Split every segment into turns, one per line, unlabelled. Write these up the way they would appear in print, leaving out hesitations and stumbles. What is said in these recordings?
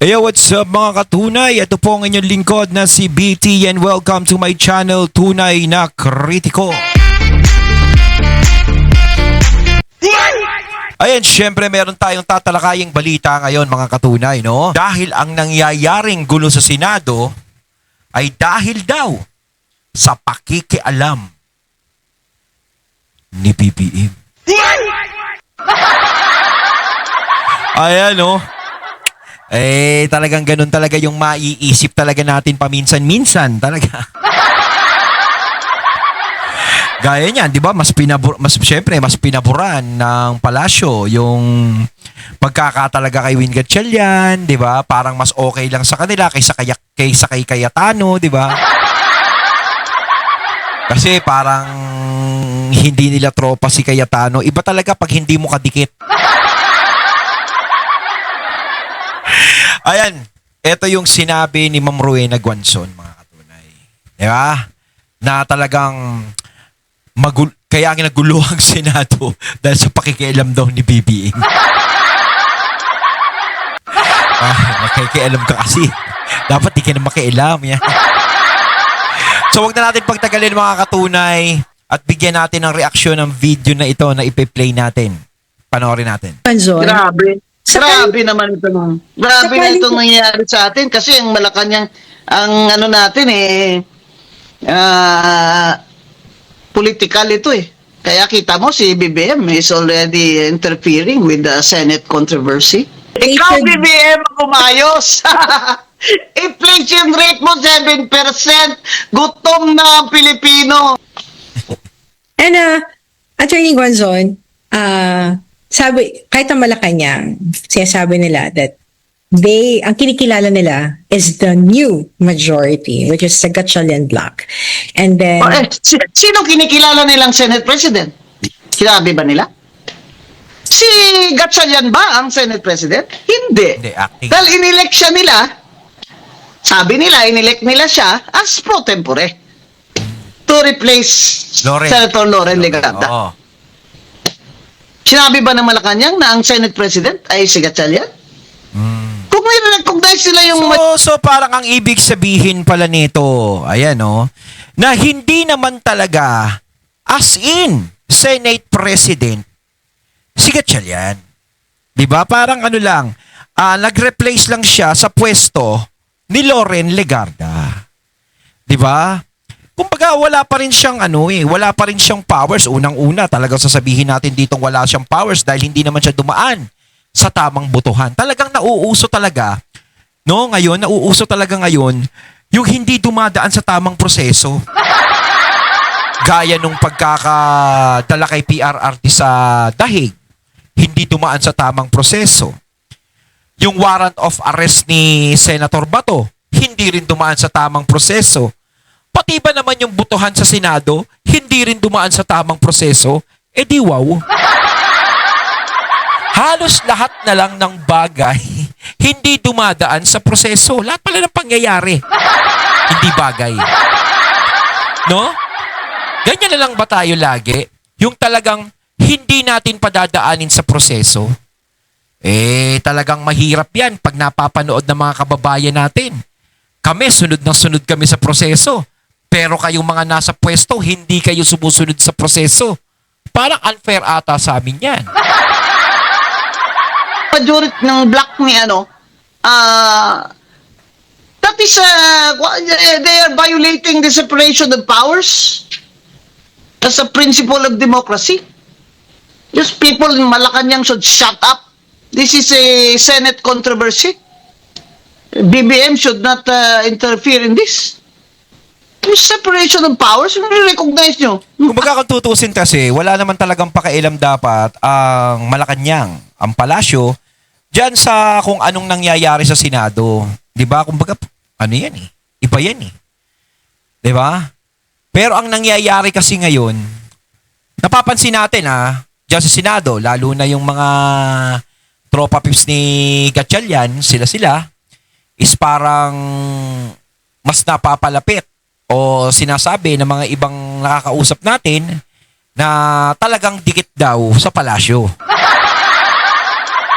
Hey, what's up mga katunay? Ito po ang inyong lingkod na si BT and welcome to my channel, Tunay na Kritiko. Ayan, syempre meron tayong tatalakayang balita ngayon mga katunay, no? Dahil ang nangyayaring gulo sa Senado ay dahil daw sa pakikialam ni BBM. Ayan, no? Talagang ganun talaga yung maiisip talaga natin paminsan-minsan talaga. Gaya niyan, 'di ba? Syempre mas pinaburan ng palasyo yung pagkakatalaga kay Win Gatchalian, 'di ba? Parang mas okay lang sa kanila kaysa kay Cayetano, 'di ba? Kasi parang hindi nila tropa si Cayetano. Iba talaga pag hindi mo kadikit. Ayan, ito yung sinabi ni Ma'am Rowena Guanzon, mga katunay. Di ba? Na talagang kaya nagulo ang Senado dahil sa pakikialam daw ni BBM. Makikialam ka kasi. Dapat di ka na makialam. Yan. So, wag na natin pagtagalin mga katunay at bigyan natin ng reaksyon ng video na ito na ipi-play natin. Panoorin natin.
Grabe. Grabe naman ito. Grabe na itong nangyayari sa atin kasi ang Malacanang, ang ano natin political ito eh. Kaya kita mo si BBM is already interfering with the Senate controversy. Ikaw BBM, kumayos! Inflation rate mo 7%, gutom na ang Pilipino.
And Attorney Guanzon, sabi, kahit ang Malacanang, sinasabi nila that ang kinikilala nila is the new majority, which is the Gatchalian bloc. And then...
Sino kinikilala nilang Senate President? Sinabi ba nila? Si Gatchalian ba ang Senate President? Hindi.
Acting.
Dahil inelect siya nila, sabi nila, inelect nila siya as pro tempore to replace Senator Loren Legarda.
Oo.
Sinabi ba ng Malacanang na ang Senate President ay si Gatchalian? Kung may recognize sila yung...
So parang ang ibig sabihin pala nito, ayan na hindi naman talaga as in Senate President si Gatchalian. 'Di ba? Parang ano lang, nag-replace lang siya sa pwesto ni Loren Legarda. 'Di ba? Kumbaga wala pa rin siyang wala pa rin siyang powers. Unang-una, talagang sasabihin natin ditong wala siyang powers dahil hindi naman siya dumaan sa tamang botohan. Talagang nauuso talaga, nauuso talaga ngayon yung hindi dumadaan sa tamang proseso. Gaya nung pagkakadala kay PRRT sa Dahig, hindi dumaan sa tamang proseso. Yung warrant of arrest ni Senator Bato, hindi rin dumaan sa tamang proseso. Pati ba naman yung botohan sa Senado, hindi rin dumaan sa tamang proseso, di wow. Halos lahat na lang ng bagay, hindi dumadaan sa proseso. Lahat pala ng pangyayari, hindi bagay. No? Ganyan na lang ba tayo lagi? Yung talagang hindi natin padadaanin sa proseso. Talagang mahirap yan pag napapanood ng mga kababayan natin. Kami, sunod na sunod kami sa proseso. Pero kayong mga nasa pwesto, hindi kayo sumusunod sa proseso. Parang unfair ata sa amin yan.
Majority ng block ni that is, they are violating the separation of powers as a principle of democracy. Just people in Malacanang should shut up. This is a Senate controversy. BBM should not interfere in this. Yung separation of powers, recognize nyo.
Kumbaga kung tutusin kasi, wala naman talagang pakialam dapat ang Malacanang, ang palasyo, dyan sa kung anong nangyayari sa Senado. Diba? Kumbaga, yan iba yan Diba? Pero ang nangyayari kasi ngayon, napapansin natin dyan sa Senado, lalo na yung mga tropa pips ni Gatchalian, sila, is parang mas napapalapit o sinasabi ng mga ibang nakakausap natin na talagang dikit daw sa palasyo.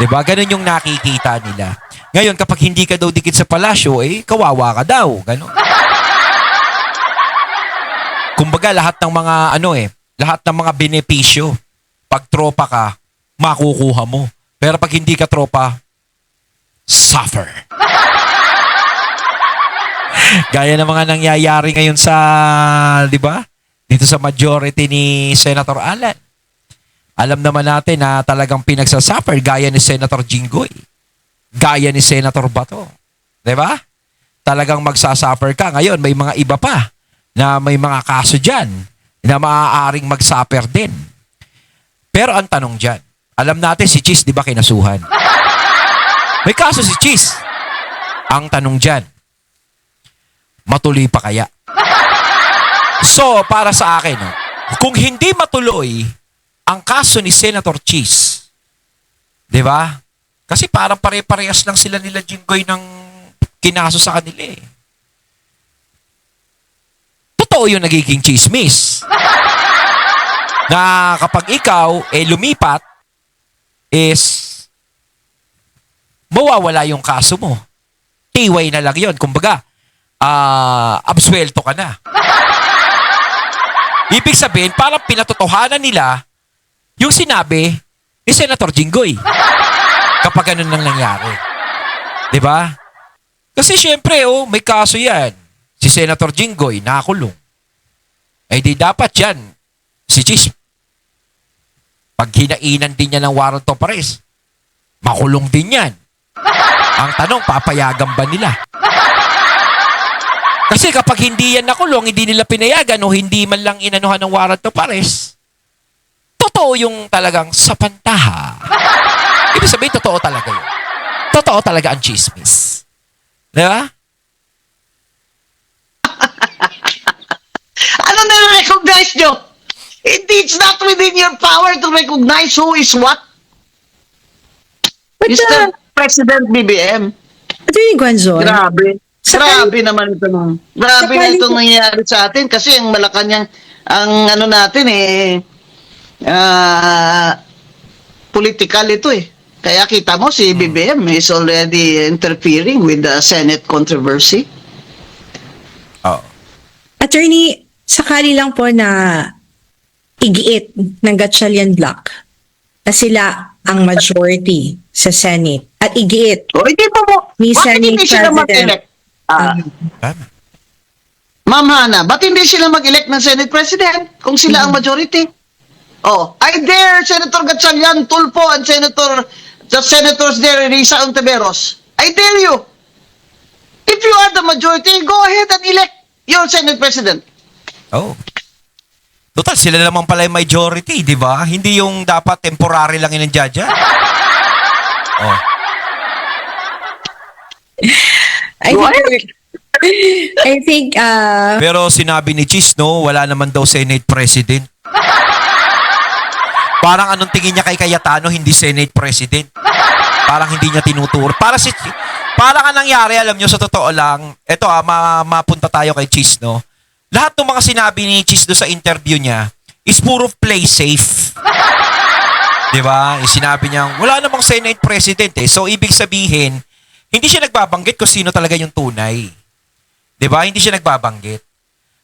Diba? Ganun yung nakikita nila. Ngayon, kapag hindi ka daw dikit sa palasyo, eh, kawawa ka daw. Ganon. Kumbaga, lahat ng mga, lahat ng mga benepisyo, pag tropa ka, makukuha mo. Pero pag hindi ka tropa, suffer. Gaya ng mga nangyayari ngayon sa, di ba? Dito sa majority ni Senator Alan. Alam naman natin na talagang pinagsasuffer gaya ni Senator Jinggoy. Gaya ni Senator Bato. Di ba? Talagang magsasuffer ka. Ngayon, may mga iba pa na may mga kaso dyan na maaaring magsuffer din. Pero ang tanong dyan, alam natin si Cheese, di ba, kinasuhan? May kaso si Cheese. Ang tanong dyan, matuloy pa kaya? So, para sa akin, kung hindi matuloy ang kaso ni Senator Cheese, di ba? Kasi parang pare-parehas lang sila nila Jinggoy ng kinaso sa kanila eh. Totoo yung nagiging chismis. Na kapag ikaw lumipat, is mawawala yung kaso mo. Tiway na lang yun. Kumbaga, absuelto ka na. Ibig sabihin, parang pinatotohanan nila yung sinabi ni Senator Jinggoy. Kapag ganun nang nangyari. Diba? Kasi syempre, may kaso yan. Si Senator Jinggoy, nakakulong. Eh di dapat yan, si Cheese, pag hinainan din niya ng warrant of arrest, makulong din yan. Ang tanong, papayagan ba nila? Kasi kapag hindi yan nakulong, hindi nila pinayagan o hindi man lang inanuhan ng warrant of arrest, totoo yung talagang sapantaha. Ibig sabihin, totoo talaga yun. Totoo talaga ang chismis. Di ba?
Ano na-recognize nyo? It's not within your power to recognize who is what.
But,
Mr. President BBM.
Attorney Guanzon,
Grabe.
Sa
Grabe naman ito. Grabe
Sa
na itong nangyayari sa atin kasi ang Malacanang, ang ano natin political ito eh. Kaya kita mo si BBM is already interfering with the Senate controversy.
Oo.
Attorney, sakali lang po na igiit ng Gatchalian Block na sila ang majority sa Senate at igiit
O hindi mo,
Ni
bakit
Senate
hindi sila
President.
mag-elect?
Tama.
Ma'am Hana, ba't hindi sila mag-elect ng Senate President kung sila ang majority? Oh, I dare Senator Gatchalian, Tulfo, and the senators there, Risa Ontiveros. I dare you. If you are the majority, go ahead and elect your Senate President.
Oh. Total, sila naman pala yung majority, di ba? Hindi yung dapat temporary lang yung nandiyan. Oh.
I think
Pero sinabi ni Cheese, no, wala naman daw Senate President. Parang anong tingin niya kay Cayetano, hindi Senate President. Parang hindi niya tinuturo. Parang anong nangyari, alam nyo, sa totoo lang, eto mapunta tayo kay Cheese, no? Lahat ng mga sinabi ni Cheese do sa interview niya is puro play safe. Diba? Yung sinabi niya, wala namang Senate President eh. So, ibig sabihin, hindi siya nagbabanggit kung sino talaga yung tunay. Diba? Hindi siya nagbabanggit.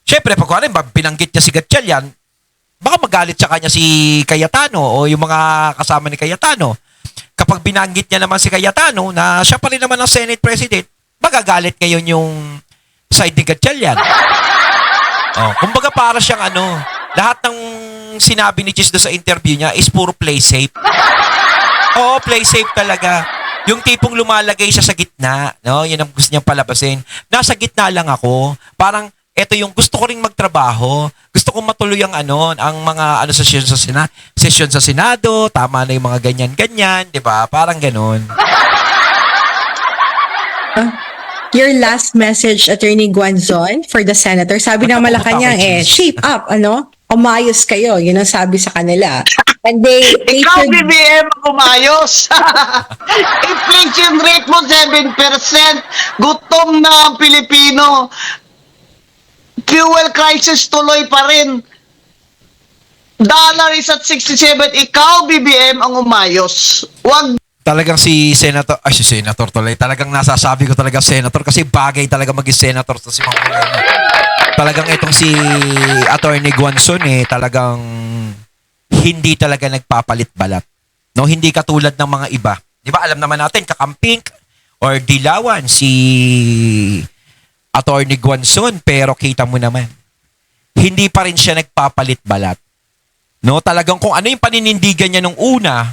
Siyempre, pag binanggit niya si Gatchalian, baka magalit sa kanya si Cayetano o yung mga kasama ni Cayetano. Kapag binanggit niya naman si Cayetano na siya pa rin naman ang Senate President, magagalit ngayon yung side ni Gatchalian. Oh, kumbaga para siyang lahat ng sinabi ni Cheese do sa interview niya is puro play safe. Oo, play safe talaga. Yung tipong lumalagay siya sa gitna, no? Yan ang gusto niyang palabasin. Nasa gitna lang ako. Parang ito yung gusto ko ring magtrabaho. Gusto kong matuloy ang mga session sa Senado, tama na yung mga ganyan-ganyan, 'di ba? Parang ganoon.
your last message, Attorney Guanzon, for the senator. Sabi ng Malacanang shape up, umayos kayo. Yun ang sabi sa kanila. And they
Ikaw,
should...
BBM, umayos. Inflation rate mo 7%. Gutom na ang Pilipino. Fuel crisis tuloy pa rin. Dollar is at 67. Ikaw, BBM, ang umayos. Huwag
Talagang si Senator tuloy. Talagang nasasabi ko talaga Senator kasi bagay talaga maging Senator to si Mang Moreno. Talagang itong si Attorney Guanzon talagang hindi talaga nagpapalit balat. No, hindi katulad ng mga iba. 'Di ba? Alam naman natin kakamping or dilawan si Attorney Guanzon, pero kita mo naman hindi pa rin siya nagpapalit balat. No, talagang kung ano yung paninindigan niya nung una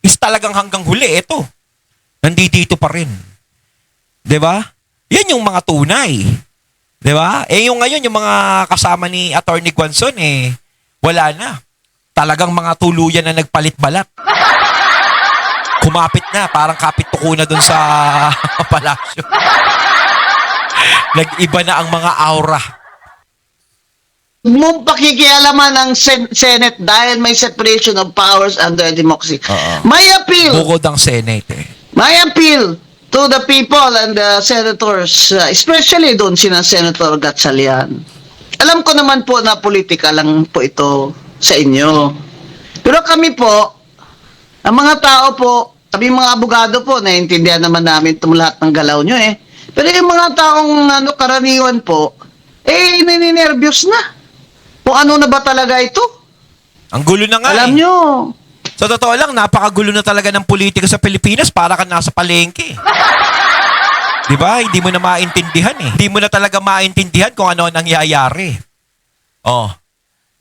is talagang hanggang huli ito. Nandito pa rin. 'Di ba? Yan yung mga tunay. 'Di ba? Yung ngayon yung mga kasama ni Attorney Guanzon wala na. Talagang mga tuluyan na nagpalit balat. Kumapit na, parang kapit tuko na dun sa palasyo. Nag-iba na ang mga aura.
Mong pakikialaman ang Senate dahil may separation of powers under democracy.
Oo.
My appeal,
Bukod ang Senate
my appeal to the people and the senators, especially doon sina Senator Gatchalian. Alam ko naman po na politika lang po ito sa inyo. Pero kami po, ang mga tao po, kami mga abogado po, naiintindihan naman namin itong lahat ng galaw nyo Pero yung mga taong karaniwan po, nininervyos na. Kung ano na ba talaga ito?
Ang gulo na nga
Alam nyo,
Sa totoo lang, napakagulo na talaga ng politika sa Pilipinas para ka nasa palengke. Di ba? Hindi mo na maintindihan Hindi mo na talaga maintindihan kung ano ang nangyayari. Oh.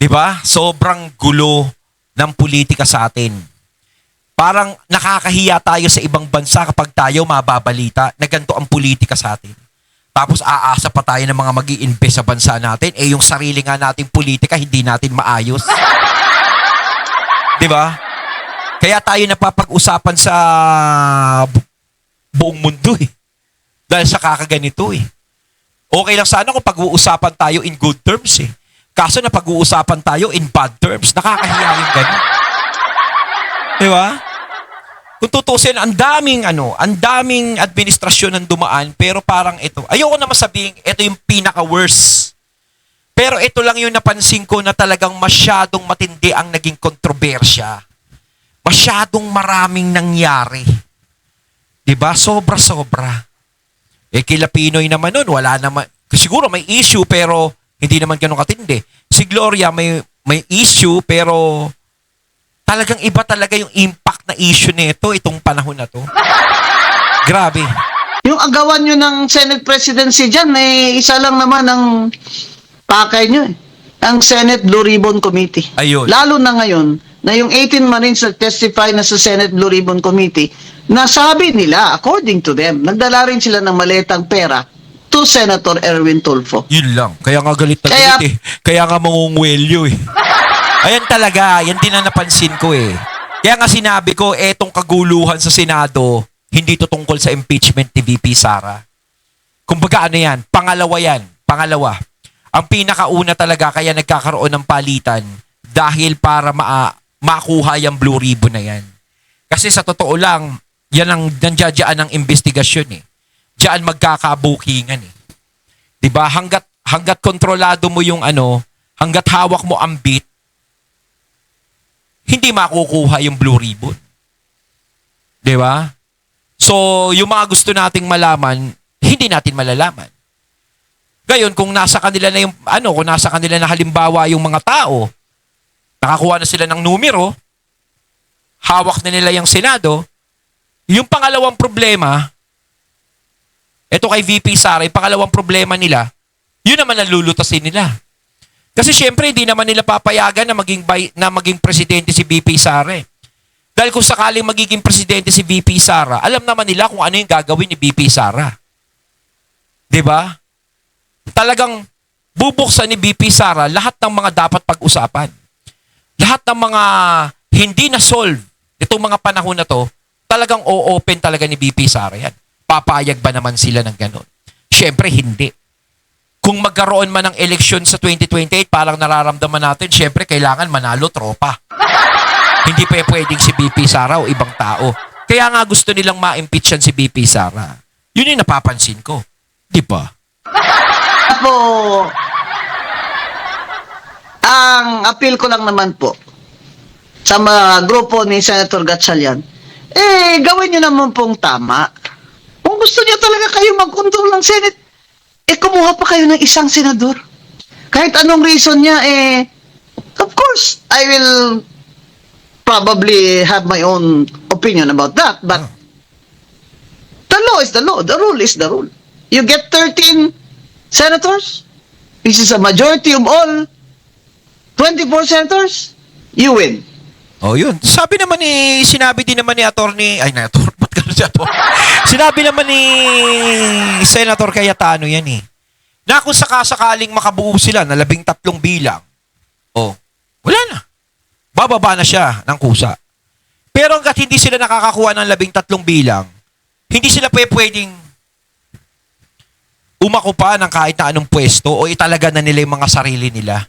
Di ba? Sobrang gulo ng politika sa atin. Parang nakakahiya tayo sa ibang bansa kapag tayo mababalita na ganito ang politika sa atin. Tapos aasa pa tayo ng mga mag-i-invest sa bansa natin, yung sarili nga nating politika hindi natin maayos. Di ba? Kaya tayo napapag-usapan sa buong mundo Dahil sa kakaganito Okay lang sana kung pag-uusapan tayo in good terms Kaso na pag-uusapan tayo in bad terms, nakakahiya yung ganun. Di ba? Kung tutusin, ang daming administrasyon ang dumaan, pero parang ito. Ayoko naman sabihin, ito yung pinaka-worst. Pero ito lang yung napansin ko na talagang masyadong matindi ang naging kontrobersya. Masyadong maraming nangyari. Diba? Sobra-sobra. Kila Pinoy naman nun, wala naman. Siguro may issue, pero hindi naman ganun katindi. Si Gloria may issue, pero talagang iba talaga yung impact na issue nito itong panahon na to. Grabe.
yung agawan nyo ng Senate presidency dyan, isa lang naman ang pakay nyo ang Senate Blue Ribbon Committee.
Ayun.
Lalo na ngayon, na yung 18 Marines na testify na sa Senate Blue Ribbon Committee, nasabi nila, according to them, nagdala rin sila ng maletang pera to Senator Erwin Tulfo.
Yun lang. Kaya nga galit na
Kaya-
galit Kaya nga mangungwelyo Ayan talaga. Yan din ang napansin ko Kaya nga sinabi ko, etong kaguluhan sa Senado, hindi to tungkol sa impeachment ni VP Sara. Kumbaga ano yan? Pangalawa yan. Pangalawa. Ang pinakauna talaga kaya nagkakaroon ng palitan dahil para makuha yung blue ribbon na yan. Kasi sa totoo lang, yan ang nandiyadyaan ng investigasyon Diyan magkakabukingan Diba? Hanggat kontrolado mo yung hanggat hawak mo ang beat, hindi makukuha yung blue ribbon. Diba? So, yung mga gusto nating malaman, hindi natin malalaman. Gayon, kung nasa kanila na yung, kung nasa kanila na halimbawa yung mga tao, nakakuha na sila ng numero, hawak na nila yung Senado, yung pangalawang problema, ito kay VP Sara, yung pangalawang problema nila, yun naman nalulutasin nila. Kasi syempre, hindi naman nila papayagan na maging presidente si VP Sara Dahil kung sakaling magiging presidente si VP Sara, alam naman nila kung ano yung gagawin ni VP Sara. Diba? Talagang bubuksan ni VP Sara lahat ng mga dapat pag-usapan. Lahat ng mga hindi na-solve itong mga panahon na to, talagang o-open talaga ni VP Sara yan. Papayag ba naman sila ng ganon? Syempre, hindi. Kung magkaroon man ng eleksyon sa 2028, parang nararamdaman natin, syempre, kailangan manalo tropa. Hindi pa pwedeng si VP Sara o ibang tao. Kaya nga gusto nilang ma-impeach yan si VP Sara. Yun yung napapansin ko. Di ba?
Po, ang appeal ko lang naman po sa mga grupo ni Senator Gatchalian, gawin nyo naman pong tama. Kung gusto niyo talaga kayo mag-control ng Senate, kumuha pa kayo ng isang senador. Kahit anong reason niya, of course, I will probably have my own opinion about that. But the law is the law. The rule is the rule. You get 13 senators, which is a majority of all 24 senators, you win.
Oh, yun. Sinabi din naman ni attorney, ba't gano'n si attorney? Sinabi naman ni Senator Cayetano yan na kung sakasakaling makabuo sila na 13 bilang, wala na. Bababa na siya ng kusa. Pero hanggat hindi sila nakakakuha ng 13 bilang, hindi sila pwedeng umako pa ng kahit na anong pwesto o italaga na nila yung mga sarili nila.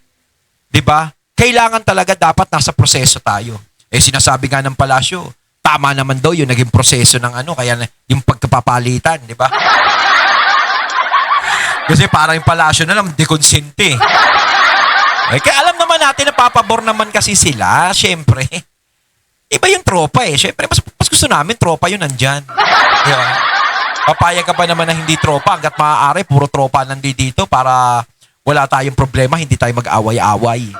'Di ba? Kailangan talaga dapat nasa proseso tayo. Sinasabi nga ng palasyo, tama naman daw yung naging proseso ng kaya yung pagkapapalitan, 'di ba? Kasi parang yung palasyo na lang dekonsente. Kaya alam naman natin na papabor naman kasi sila, syempre. Iba yung tropa Syempre, mas gusto namin tropa yun nandyan. Di ba? Papayag ka pa naman na hindi tropa hanggat maaari, puro tropa nandito para wala tayong problema, hindi tayo mag-away-away.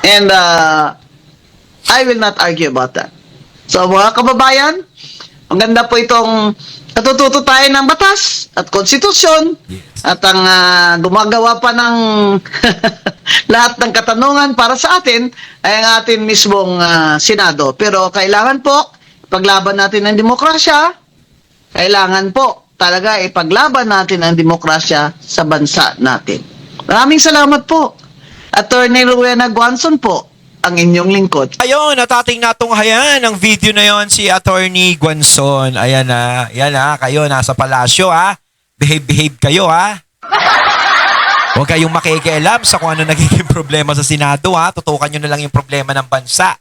And I will not argue about that. So mga kababayan, ang ganda po itong natututo tayo ng batas at konstitusyon.
Yes.
At ang gumagawa pa ng lahat ng katanungan para sa atin ay ang atin mismong Senado. Pero kailangan po ipaglaban natin ang demokrasya. Kailangan po talaga ipaglaban natin ang demokrasya sa bansa natin. Maraming salamat po. Attorney Rowena Guanzon po, ang inyong lingkod.
Ayun, natating natunghayan ang video na yon si Attorney Guanzon. Ayan na, kayo nasa palasyo Behave kayo Huwag kayong makikialam sa kung ano nagiging problema sa Senado Tutukan nyo na lang yung problema ng bansa.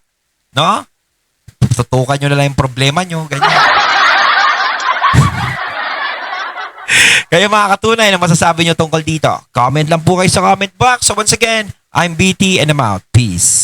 No? Tutukan nyo na lang yung problema nyo. Ganyan. Kayo mga katunay na masasabi nyo tungkol dito. Comment lang po kayo sa comment box. So once again, I'm BT and I'm out. Peace.